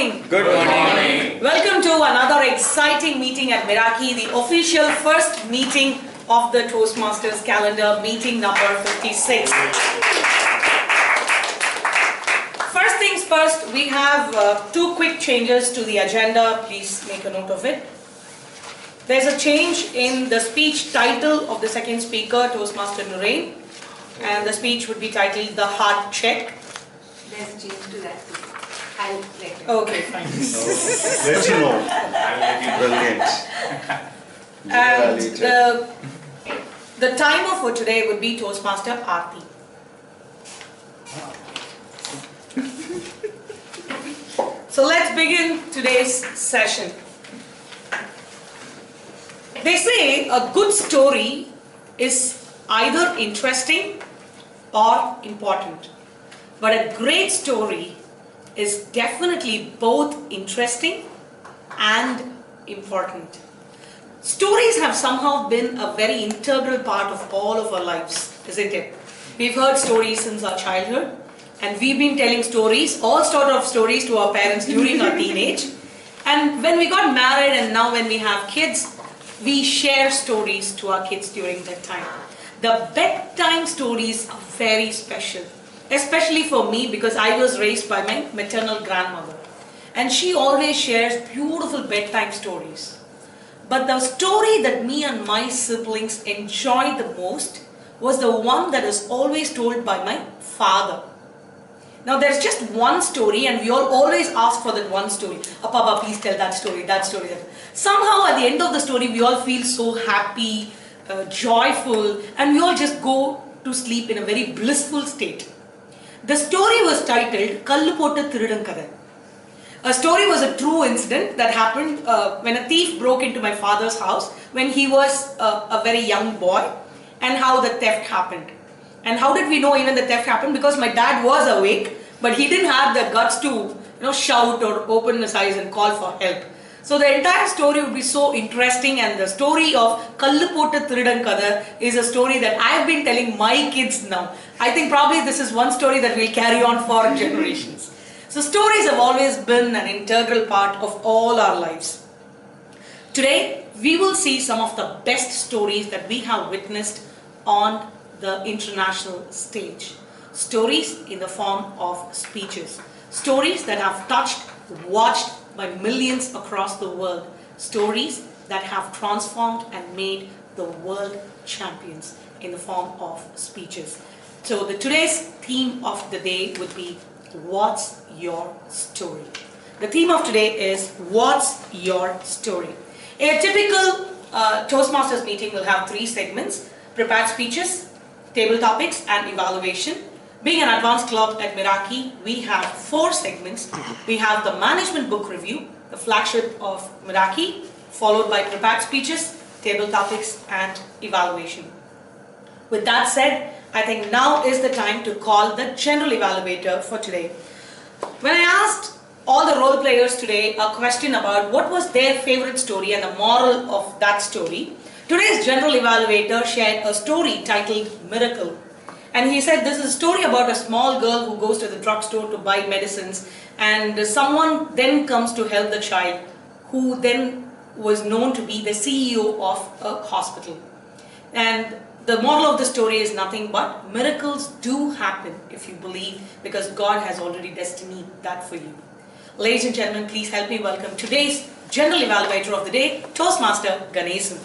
morning. Good morning. Welcome to another exciting meeting at Meraki, the official first meeting of the Toastmasters calendar, meeting number 56. First things first, we have two quick changes to the agenda. Please make a note of it. There's a change in the speech title of the second speaker, Toastmaster Nurain, and the speech would be titled The Heart Check. There's a change to that too. I'll let you. Okay, fine. Let you know. Brilliant. And the timer for today would be Toastmaster Aarti. So let's begin today's session. They say a good story is either interesting or important. But a great story is definitely both interesting and important. Stories have somehow been a very integral part of all of our lives, isn't it? We've heard stories since our childhood, and we've been telling stories, all sort of stories to our parents during our teenage. And when we got married and now when we have kids, we share stories to our kids during that time. The bedtime stories are very special. Especially for me, because I was raised by my maternal grandmother. And she always shares beautiful bedtime stories. But the story that me and my siblings enjoyed the most was the one that is always told by my father. Now there's just one story and we all always ask for that one story. Papa, please tell that story, that story. That. Somehow at the end of the story we all feel so happy, joyful, and we all just go to sleep in a very blissful state. The story was titled Kallu Potta Thirudan Kadai. A story was a true incident that happened when a thief broke into my father's house when he was a very young boy, and how the theft happened. And how did we know even the theft happened? Because my dad was awake, but he didn't have the guts to shout or open his eyes and call for help. So the entire story would be so interesting, and the story of Kallu Potta Thirudan Kadai is a story that I've been telling my kids now. I think probably this is one story that will carry on for generations. So stories have always been an integral part of all our lives. Today, we will see some of the best stories that we have witnessed on the international stage. Stories in the form of speeches. Stories that have touched, watched by millions across the world. Stories that have transformed and made the world champions in the form of speeches. So today's theme of the day would be, what's your story? The theme of today is, what's your story? A typical Toastmasters meeting will have three segments: prepared speeches, table topics, and evaluation. Being an advanced club at Meraki, we have four segments. We have the management book review, the flagship of Meraki, followed by prepared speeches, table topics, and evaluation. With that said, I think now is the time to call the general evaluator for today. When I asked all the role players today a question about what was their favorite story and the moral of that story, today's general evaluator shared a story titled Miracle. And he said this is a story about a small girl who goes to the drugstore to buy medicines, and someone then comes to help the child, who then was known to be the CEO of a hospital. And the moral of the story is nothing but miracles do happen if you believe, because God has already destined that for you. Ladies and gentlemen, please help me welcome today's general evaluator of the day, Toastmaster Ganesan.